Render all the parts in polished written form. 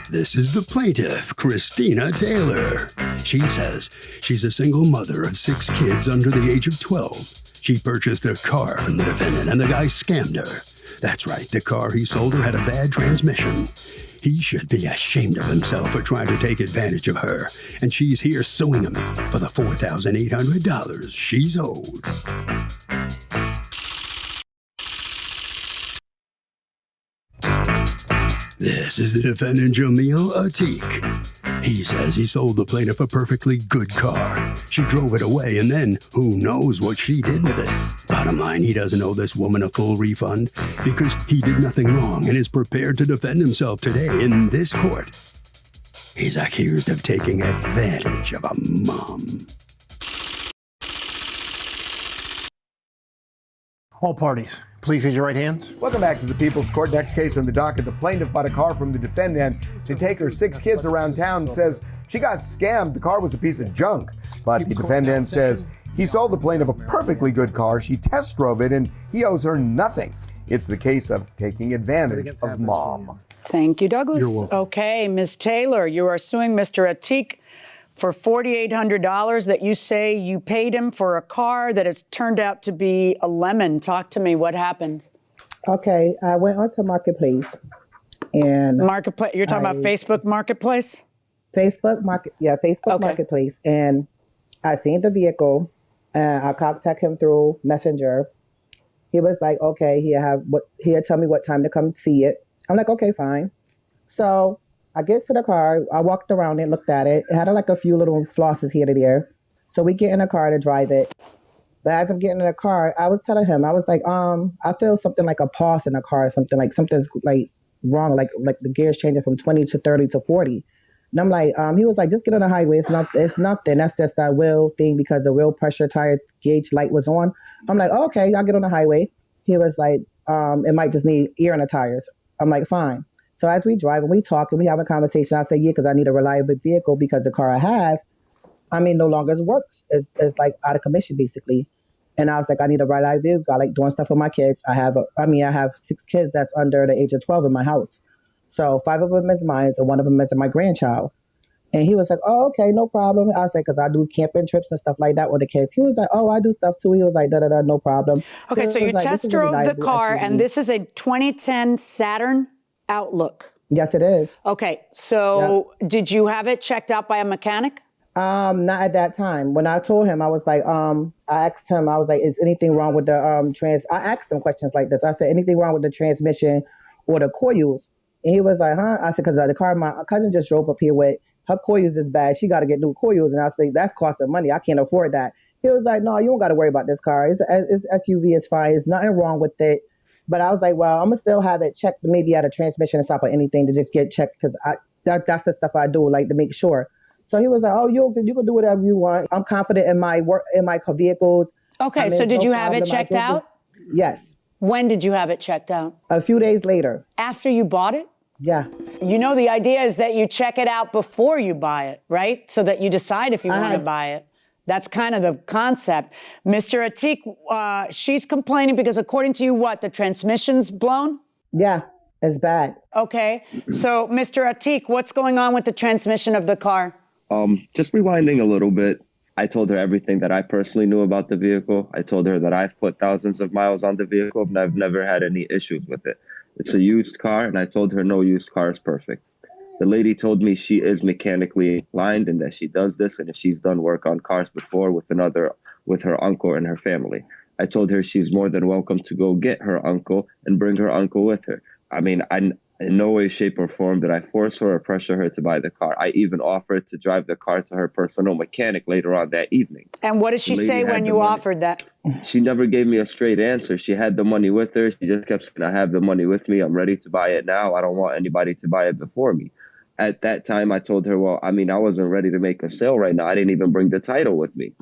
This is the plaintiff, Christina Taylor. She says she's a single mother of 6 kids under the age of 12. She purchased a car from the defendant, and the guy scammed her. That's right, the car he sold her had a bad transmission. He should be ashamed of himself for trying to take advantage of her, and she's here suing him for the $4,800 she's owed. This is the defendant, Jamil Atik. He says he sold the plaintiff a perfectly good car. She drove it away, and then who knows what she did with it. Bottom line, he doesn't owe this woman a full refund because he did nothing wrong and is prepared to defend himself today in this court. He's accused of taking advantage of a mom. All parties, please raise your right hands. Welcome back to the People's Court. Next case on the docket, the plaintiff bought a car from the defendant to take her 6 kids around town. Says she got scammed. The car was a piece of junk. But the defendant says he sold the plaintiff a perfectly good car. She test drove it and he owes her nothing. It's the case of taking advantage of mom. Thank you, Douglas. You're welcome. Okay, Ms. Taylor, you are suing Mr. Atik for $4,800 that you say you paid him for a car that has turned out to be a lemon. Talk to me. What happened? Okay, I went onto Marketplace and Marketplace. You're talking about Facebook Marketplace? Facebook Marketplace, and I seen the vehicle and I contacted him through Messenger. He was like, okay, he'll tell me what time to come see it. I'm like, okay, fine. So I get to the car, I walked around it, looked at it. It had like a few little flosses here to there. So we get in a car to drive it. But as I'm getting in the car, I was telling him, I was like, I feel something like a pause in the car, something's like wrong, like the gears changing from 20 to 30 to 40. And I'm like, he was like, just get on the highway. It's nothing. That's just that wheel thing because the wheel pressure tire gauge light was on. I'm like, oh, okay, I'll get on the highway. He was like, it might just need air in the tires. I'm like, fine. So as we drive and we talk and we have a conversation, I say, yeah, because I need a reliable vehicle because the car I have, no longer works. It's like out of commission, basically. And I was like, I need a reliable vehicle. I like doing stuff with my kids. I have 6 kids that's under the age of 12 in my house. So 5 of them is mine and 1 of them is my grandchild. And he was like, oh, okay, no problem. I was like, because I do camping trips and stuff like that with the kids. He was like, oh, I do stuff too. He was like, da-da-da, no problem. Okay, so you like, test drove the car, SUV. and this is a 2010 Saturn Outlook. Yes, it is. Okay, so Did you have it checked out by a mechanic? Not at that time. When I told him, I was like, I asked him, I was like, is anything wrong with the I asked him questions like this. I said, anything wrong with the transmission or the coils? And he was like, huh? I said, because the car my cousin just drove up here with, her coils is bad. She got to get new coils. And I said, that's costing money. I can't afford that. He was like, no, you don't got to worry about this car. It's SUV, it's fine. There's nothing wrong with it. But I was like, well, I'm going to still have it checked, maybe at a transmission and stuff or anything to just get checked because that's the stuff I do, like to make sure. So he was like, oh, you can do whatever you want. I'm confident in my work, in my vehicles. Okay, so did you have it checked out? Yes. When did you have it checked out? A few days later. After you bought it? Yeah. You know, the idea is that you check it out before you buy it, right? So that you decide if you want to buy it. That's kind of the concept. Mr. Atik, she's complaining because according to you, what, the transmission's blown? Yeah, it's bad. Okay. So, Mr. Atik, what's going on with the transmission of the car? Just rewinding a little bit. I told her everything that I personally knew about the vehicle. I told her that I've put thousands of miles on the vehicle and I've never had any issues with it. It's a used car, and I told her no used car is perfect. The lady told me she is mechanically inclined and that she does this and that she's done work on cars before with her uncle and her family. I told her she's more than welcome to go get her uncle and bring her uncle with her. I mean, in no way, shape, or form did I force her or pressure her to buy the car. I even offered to drive the car to her personal mechanic later on that evening. And what did she say when you offered that? She never gave me a straight answer. She had the money with her. She just kept saying, I have the money with me. I'm ready to buy it now. I don't want anybody to buy it before me. At that time, I told her, well, I wasn't ready to make a sale right now. I didn't even bring the title with me.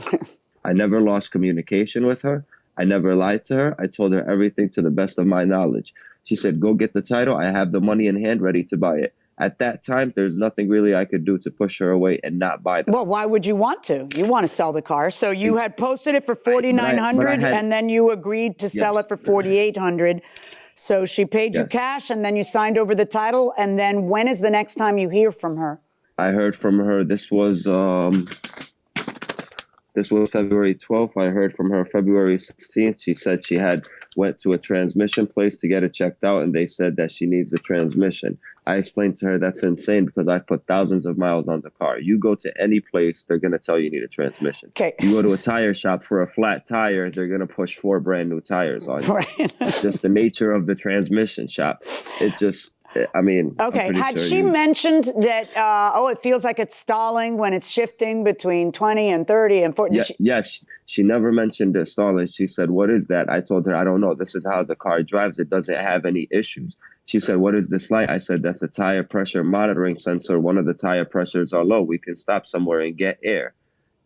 I never lost communication with her. I never lied to her. I told her everything to the best of my knowledge. She said, go get the title. I have the money in hand ready to buy it. At that time, there's nothing really I could do to push her away and not buy them. Well, why would you want to? You want to sell the car. So you had posted it for $4,900 and then you agreed to sell it for $4,800. So she paid you cash, and then you signed over the title. And then when is the next time you hear from her? I heard from her. This was February 12th. I heard from her February 16th. She said she had went to a transmission place to get it checked out, and they said that she needs the transmission. I explained to her that's insane because I put thousands of miles on the car. You go to any place, they're going to tell you need a transmission. Okay. You go to a tire shop for a flat tire, they're going to push 4 brand new tires on you. Right. It's just the nature of the transmission shop. It just... I mean, okay. Had she mentioned that, it feels like it's stalling when it's shifting between 20 and 30 and 40? Yes. She never mentioned the stalling. She said, what is that? I told her, I don't know. This is how the car drives. It doesn't have any issues. She said, what is this light? I said, that's a tire pressure monitoring sensor. One of the tire pressures are low. We can stop somewhere and get air.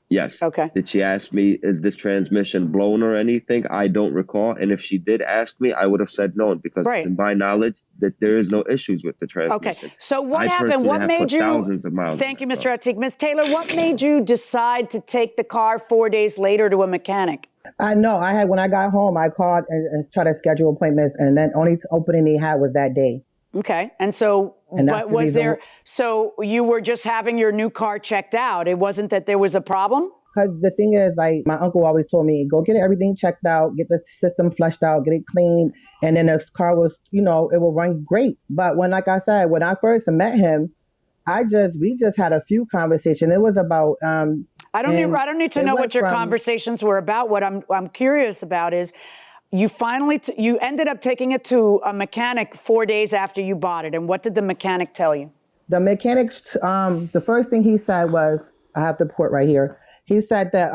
Yes. Okay. Did she ask me, is this transmission blown or anything? I don't recall. And if she did ask me, I would have said no, because in my knowledge that there is no issues with the transmission. Okay. So what happened? What made you? Thousands of miles. Thank you, Mr. Atik. Ms. Taylor, what made you decide to take the car 4 days later to a mechanic? No, when I got home, I called and tried to schedule appointments, and then only opening they had was that day. Okay. And so, but was there, so you were just having your new car checked out. It wasn't that there was a problem? Because the thing is, like, my uncle always told me, go get everything checked out, get the system flushed out, get it clean. And then the car was, it will run great. But when, like I said, when I first met him, we just had a few conversations. It was about, I don't need to know what your conversations were about. What I'm curious about is, you finally, you ended up taking it to a mechanic 4 days after you bought it. And what did the mechanic tell you? The mechanic, the first thing he said was, I have the report right here. He said that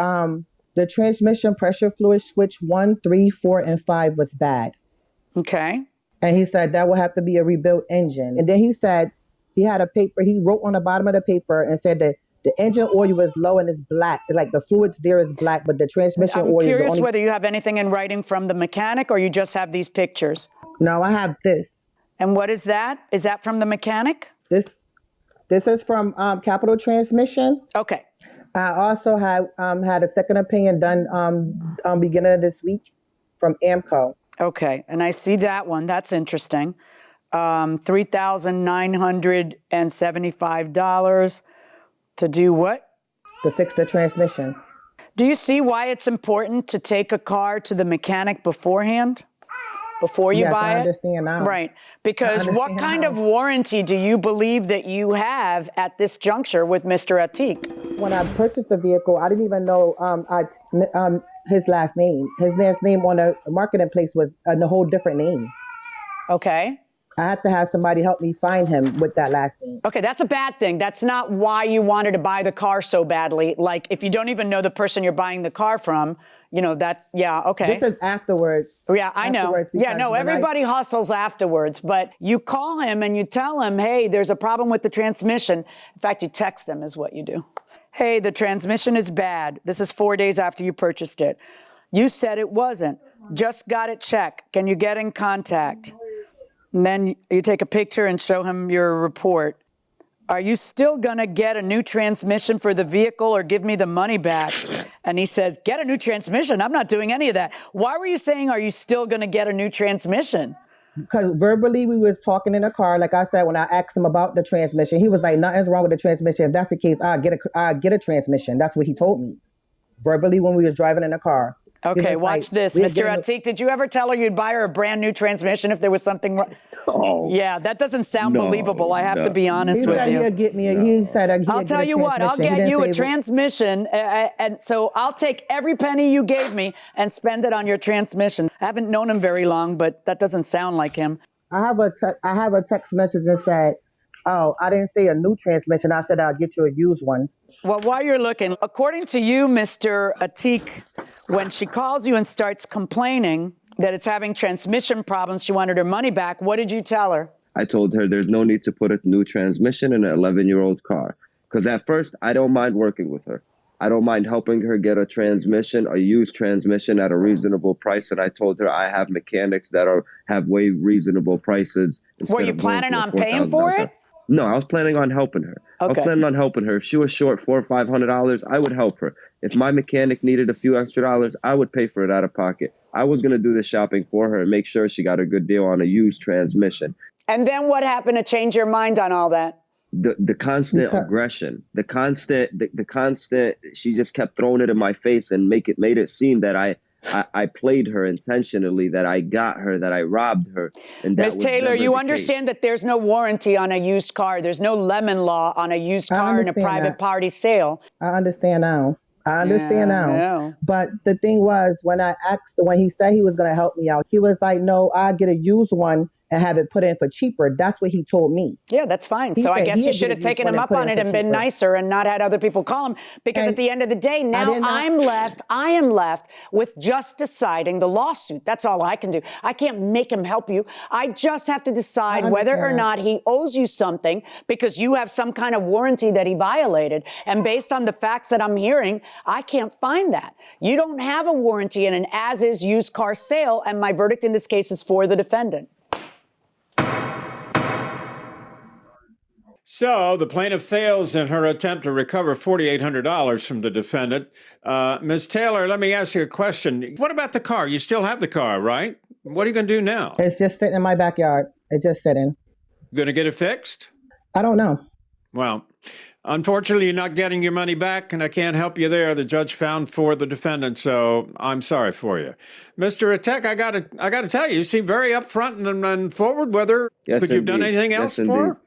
the transmission pressure fluid switch 1, 3, 4, and 5 was bad. Okay. And he said that will have to be a rebuilt engine. And then he said he had a paper, he wrote on the bottom of the paper and said that the engine oil was low and it's black. Like the fluids there is black, but the transmission oil is I'm curious whether you have anything in writing from the mechanic or you just have these pictures. No, I have this. And what is that? Is that from the mechanic? This is from Capital Transmission. Okay. I also have had a second opinion done beginning of this week from AMCO. Okay, and I see that one. That's interesting. $3,975 to do what? To fix the transmission. Do you see why it's important to take a car to the mechanic beforehand? Before you buy it? I understand now. Right. Because what kind of warranty do you believe that you have at this juncture with Mr. Atik? When I purchased the vehicle, I didn't even know his last name. His last name on the marketing place was a whole different name. Okay. I had to have somebody help me find him with that last name. Okay, that's a bad thing. That's not why you wanted to buy the car so badly. Like, if you don't even know the person you're buying the car from, that's, okay. This is afterwards. Yeah, I know. Yeah, no, everybody hustles afterwards. But you call him and you tell him, hey, there's a problem with the transmission. In fact, you text him is what you do. Hey, the transmission is bad. This is 4 days after you purchased it. You said it wasn't. Just got it checked. Can you get in contact? And then you take a picture and show him your report. Are you still going to get a new transmission for the vehicle or give me the money back? And he says, get a new transmission. I'm not doing any of that. Why were you saying, are you still going to get a new transmission? Because verbally we was talking in the car. Like I said, when I asked him about the transmission, he was like, nothing's wrong with the transmission. If that's the case, I'll get a transmission. That's what he told me. Verbally when we was driving in the car. Okay, watch this. Mr. Atik, did you ever tell her you'd buy her a brand new transmission if there was something wrong? Oh, yeah, that doesn't sound believable. I have to be honest with you. He said I'll tell you what, I'll get you a transmission. And so I'll take every penny you gave me and spend it on your transmission. I haven't known him very long, but that doesn't sound like him. I have a text message that said, oh, I didn't say a new transmission. I said I'll get you a used one. Well, while you're looking, according to you, Mr. Atik, when she calls you and starts complaining that it's having transmission problems, she wanted her money back. What did you tell her? I told her there's no need to put a new transmission in an 11-year-old car. Because at first, I don't mind working with her. I don't mind helping her get a transmission, a used transmission at a reasonable price. And I told her I have mechanics that have way reasonable prices. Were you planning on paying for it? No, I was planning on helping her. I was planning on helping her. If she was short $400 or $500, I would help her. If my mechanic needed a few extra dollars, I would pay for it out of pocket. I was going to do the shopping for her and make sure she got a good deal on a used transmission. And then what happened to change your mind on all that? The constant aggression, the constant, she just kept throwing it in my face and made it seem that I played her intentionally, that I got her, that I robbed her. And that Ms. Taylor, you understand that there's no warranty on a used car. There's no lemon law on a used car in a private party sale. I understand now. But the thing was, when he said he was going to help me out, he was like, no, I'll get a used one and have it put in for cheaper. That's what he told me. Yeah, that's fine. So I guess you should have taken him up on it and been nicer and not had other people call him. Because at the end of the day, now I am left with just deciding the lawsuit. That's all I can do. I can't make him help you. I just have to decide whether or not he owes you something because you have some kind of warranty that he violated. And based on the facts that I'm hearing, I can't find that. You don't have a warranty in an as-is used car sale, and my verdict in this case is for the defendant. So the plaintiff fails in her attempt to recover $4,800 from the defendant. Ms. Taylor, let me ask you a question. What about the car? You still have the car, right? What are you going to do now? It's just sitting in my backyard. It's just sitting. Going to get it fixed? I don't know. Well, unfortunately, you're not getting your money back, and I can't help you there. The judge found for the defendant, so I'm sorry for you. Mr. Atek, I gotta tell you seem very upfront and forward with her. Yes, could you have done anything else for her?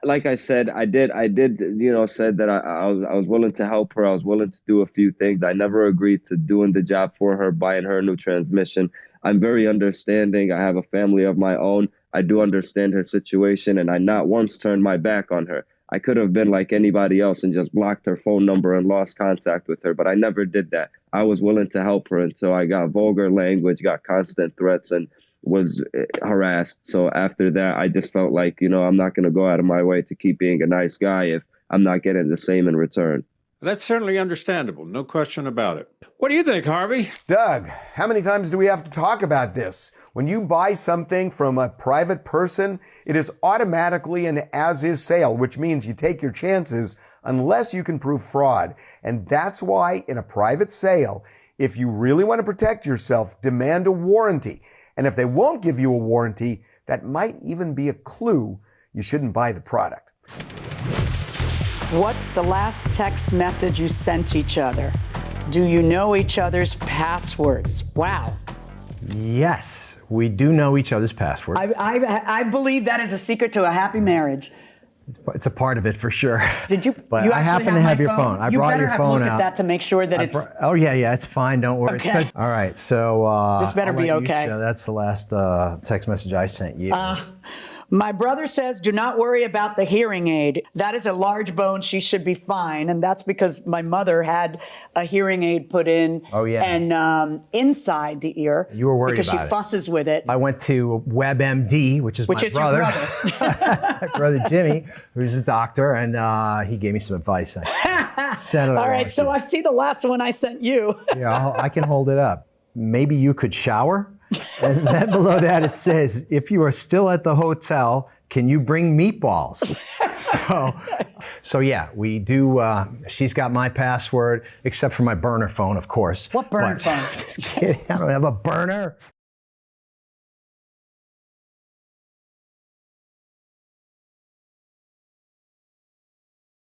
Like I said, I did, said that I was willing to help her. I was willing to do a few things. I never agreed to doing the job for her, buying her a new transmission. I'm very understanding. I have a family of my own. I do understand her situation, and I not once turned my back on her. I could have been like anybody else and just blocked her phone number and lost contact with her, but I never did that. I was willing to help her until I got vulgar language, got constant threats, and was harassed. So after that, I just felt like, I'm not going to go out of my way to keep being a nice guy if I'm not getting the same in return. That's certainly understandable. No question about it. What do you think, Harvey? Doug, how many times do we have to talk about this? When you buy something from a private person, it is automatically an as-is sale, which means you take your chances unless you can prove fraud. And that's why in a private sale, if you really want to protect yourself, demand a warranty. And if they won't give you a warranty, that might even be a clue you shouldn't buy the product. What's the last text message you sent each other? Do you know each other's passwords? Wow. Yes, we do know each other's passwords. I believe that is a secret to a happy marriage. It's a part of it for sure. Did you? But you I happen to have your phone. I brought your phone out. You better have looked at that to make sure that it's. Oh yeah, it's fine. Don't worry. Okay. All right, so this better be okay. That's the last text message I sent you. My brother says, do not worry about the hearing aid. That is a large bone. She should be fine. And that's because my mother had a hearing aid put in. Oh, yeah. And inside the ear. You were worried because about she fusses with it. I went to WebMD, which is my brother. Your brother. My brother Jimmy, who's a doctor, and he gave me some advice. I sent it All right, so I see the last one I sent you. Yeah, I can hold it up. Maybe you could shower? And then below that it says, if you are still at the hotel, can you bring meatballs? So yeah, we do. She's got my password, except for my burner phone, of course. What burner phone? Just kidding. I don't have a burner.